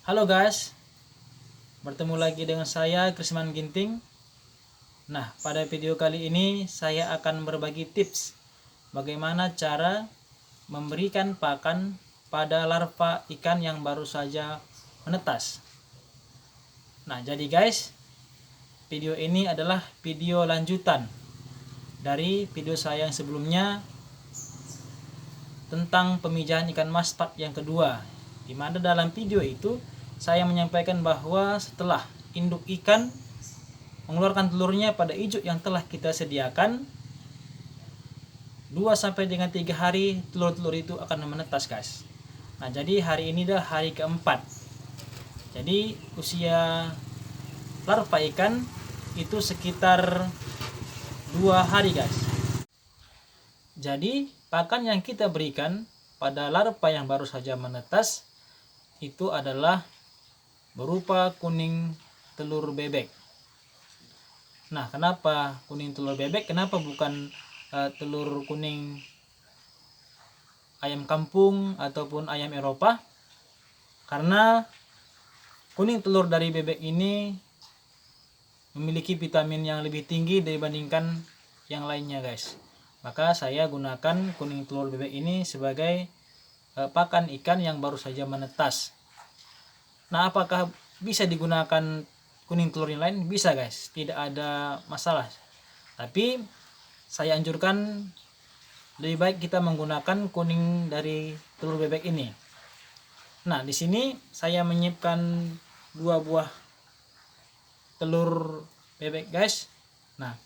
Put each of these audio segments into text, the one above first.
Halo guys, bertemu lagi dengan saya Krisman Ginting. Nah, pada video kali ini saya akan berbagi tips bagaimana cara memberikan pakan pada larva ikan yang baru saja menetas. Nah, jadi guys, video ini adalah video lanjutan dari video saya yang sebelumnya tentang pemijahan ikan maspat yang kedua, di mana dalam video itu saya menyampaikan bahwa setelah induk ikan mengeluarkan telurnya pada ijuk yang telah kita sediakan, 2 sampai dengan 3 hari telur-telur itu akan menetas, guys. Nah, jadi hari ini dah hari keempat. Jadi usia larva ikan itu sekitar 2 hari, guys. Jadi pakan yang kita berikan pada larva yang baru saja menetas itu adalah berupa kuning telur bebek. Nah, kenapa kuning telur bebek? Kenapa bukan telur kuning ayam kampung ataupun ayam Eropa? Karena kuning telur dari bebek ini memiliki vitamin yang lebih tinggi dibandingkan yang lainnya, guys. Maka saya gunakan kuning telur bebek ini sebagai pakan ikan yang baru saja menetas. Nah, apakah bisa digunakan kuning telur yang lain? Bisa, guys, tidak ada masalah. Tapi saya anjurkan lebih baik kita menggunakan kuning dari telur bebek ini. Nah, di sini saya menyiapkan 2 buah telur bebek, guys. Nah,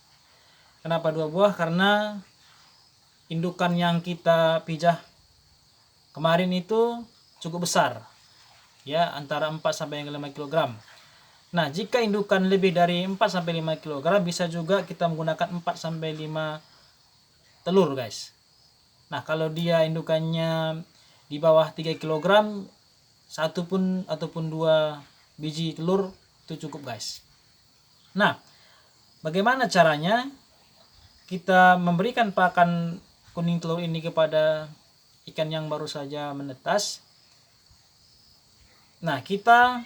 kenapa 2 buah? Karena indukan yang kita pijah kemarin itu cukup besar, ya, antara 4 sampai 5 kg. Nah, jika indukan lebih dari 4 sampai 5 kg, bisa juga kita menggunakan 4 sampai 5 telur, guys. Nah, kalau dia indukannya di bawah 3 kg, satu pun ataupun 2 biji telur itu cukup, guys. Nah, bagaimana caranya kita memberikan pakan kuning telur ini kepada ikan yang baru saja menetas? Nah, kita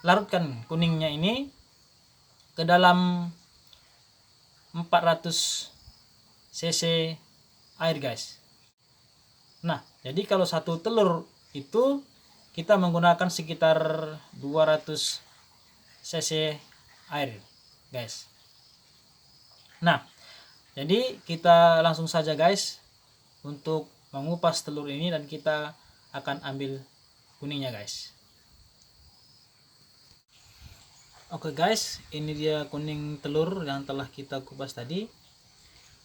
larutkan kuningnya ini ke dalam 400 cc air, guys. Nah, jadi kalau satu telur itu kita menggunakan sekitar 200 cc air, guys. Nah, jadi kita langsung saja, guys, untuk mengupas telur ini dan kita akan ambil kuningnya, guys. Oke, guys, ini dia kuning telur yang telah kita kupas tadi.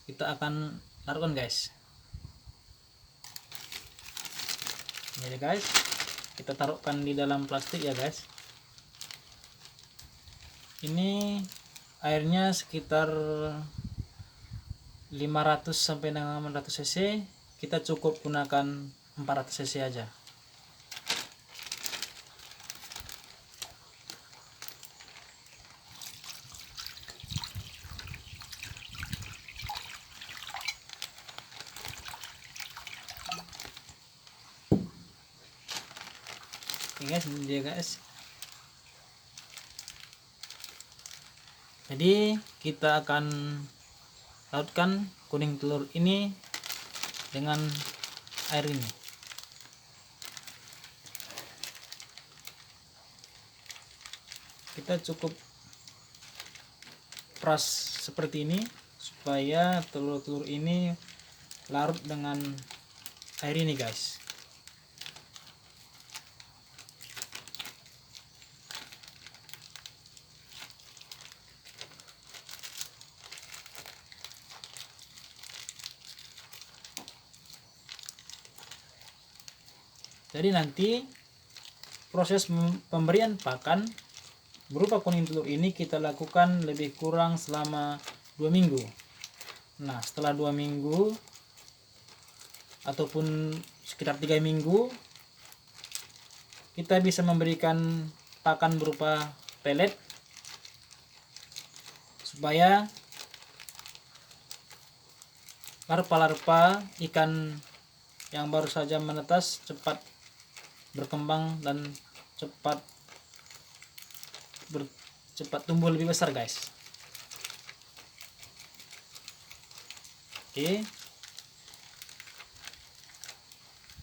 Kita akan taruhkan, guys. Jadi, guys, kita taruhkan di dalam plastik, ya, guys. Ini airnya sekitar 500 sampai 600 cc. Kita cukup gunakan 400 cc aja. Oke, guys, ini dia, guys. Jadi kita akan larutkan kuning telur ini dengan air ini. Kita cukup peras seperti ini supaya telur-telur ini larut dengan air ini, guys. Jadi nanti proses pemberian pakan berupa kuning telur ini kita lakukan lebih kurang selama 2 minggu. Nah, setelah 2 minggu ataupun sekitar 3 minggu, kita bisa memberikan pakan berupa pelet supaya larva-larva ikan yang baru saja menetas cepat berkembang dan cepat cepat tumbuh lebih besar guys. Oke,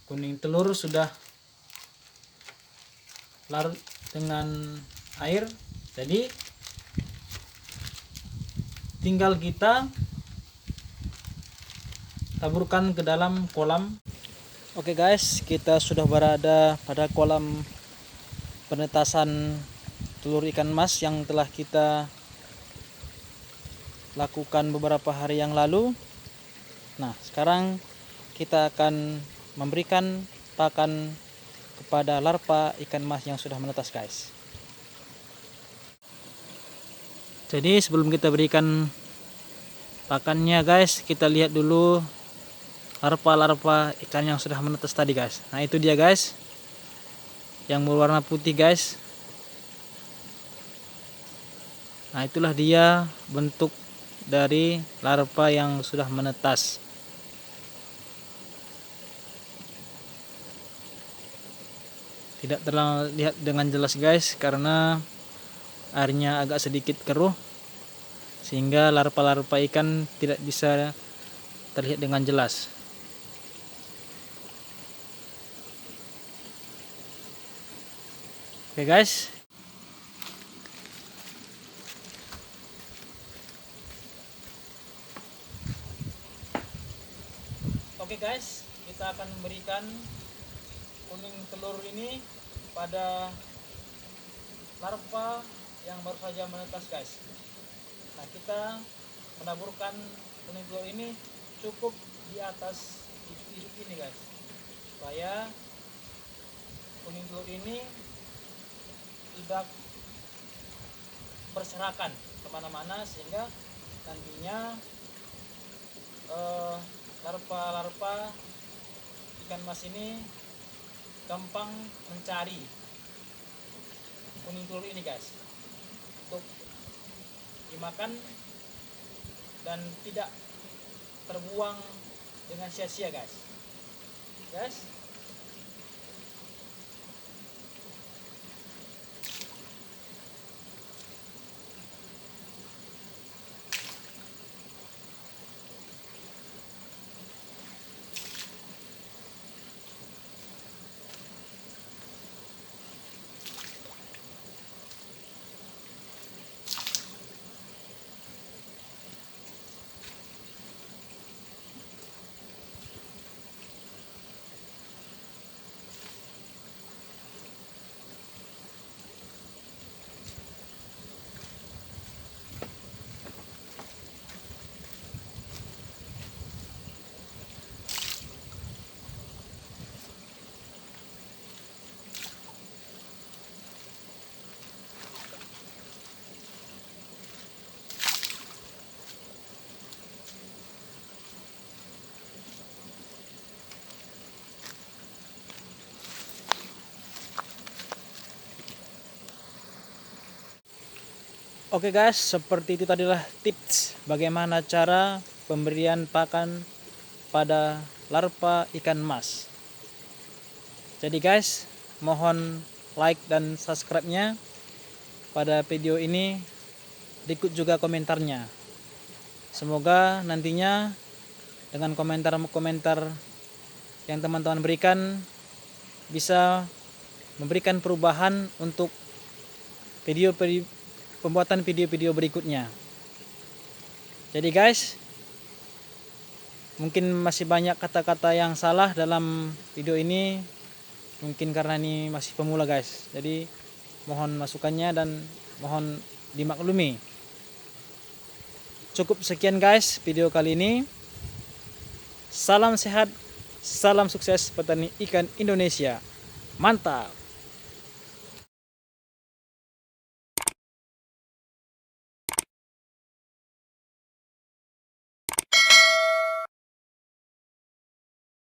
kuning telur sudah larut dengan air, jadi tinggal kita taburkan ke dalam kolam. Oke guys, kita sudah berada pada kolam penetasan telur ikan mas yang telah kita lakukan beberapa hari yang lalu. Nah, sekarang kita akan memberikan pakan kepada larva ikan mas yang sudah menetas guys. Jadi sebelum kita berikan pakannya guys, kita lihat dulu larva-larva ikan yang sudah menetas tadi guys. Nah, itu dia guys, yang berwarna putih guys. Nah, itulah dia bentuk dari larva yang sudah menetas. Tidak terlalu lihat dengan jelas guys, karena airnya agak sedikit keruh, sehingga larva-larva ikan tidak bisa terlihat dengan jelas. Oke guys, kita akan memberikan kuning telur ini pada larva yang baru saja menetas guys. Nah, kita menaburkan kuning telur ini cukup di atas titik ini guys, supaya kuning telur ini tidak berserakan kemana-mana, sehingga nantinya larva-larva ikan mas ini gampang mencari kuning telur ini guys, untuk dimakan dan tidak terbuang dengan sia-sia guys. Oke guys, seperti itu tadilah tips bagaimana cara pemberian pakan pada larva ikan mas. Jadi guys, mohon like dan subscribe-nya pada video ini, berikut juga komentarnya. Semoga nantinya dengan komentar-komentar yang teman-teman berikan bisa memberikan perubahan untuk pembuatan video-video berikutnya. Jadi guys, mungkin masih banyak kata-kata yang salah dalam video ini, mungkin karena ini masih pemula guys. Jadi mohon masukannya dan mohon dimaklumi. Cukup sekian guys video kali ini. Salam sehat, salam sukses petani ikan Indonesia. Mantap.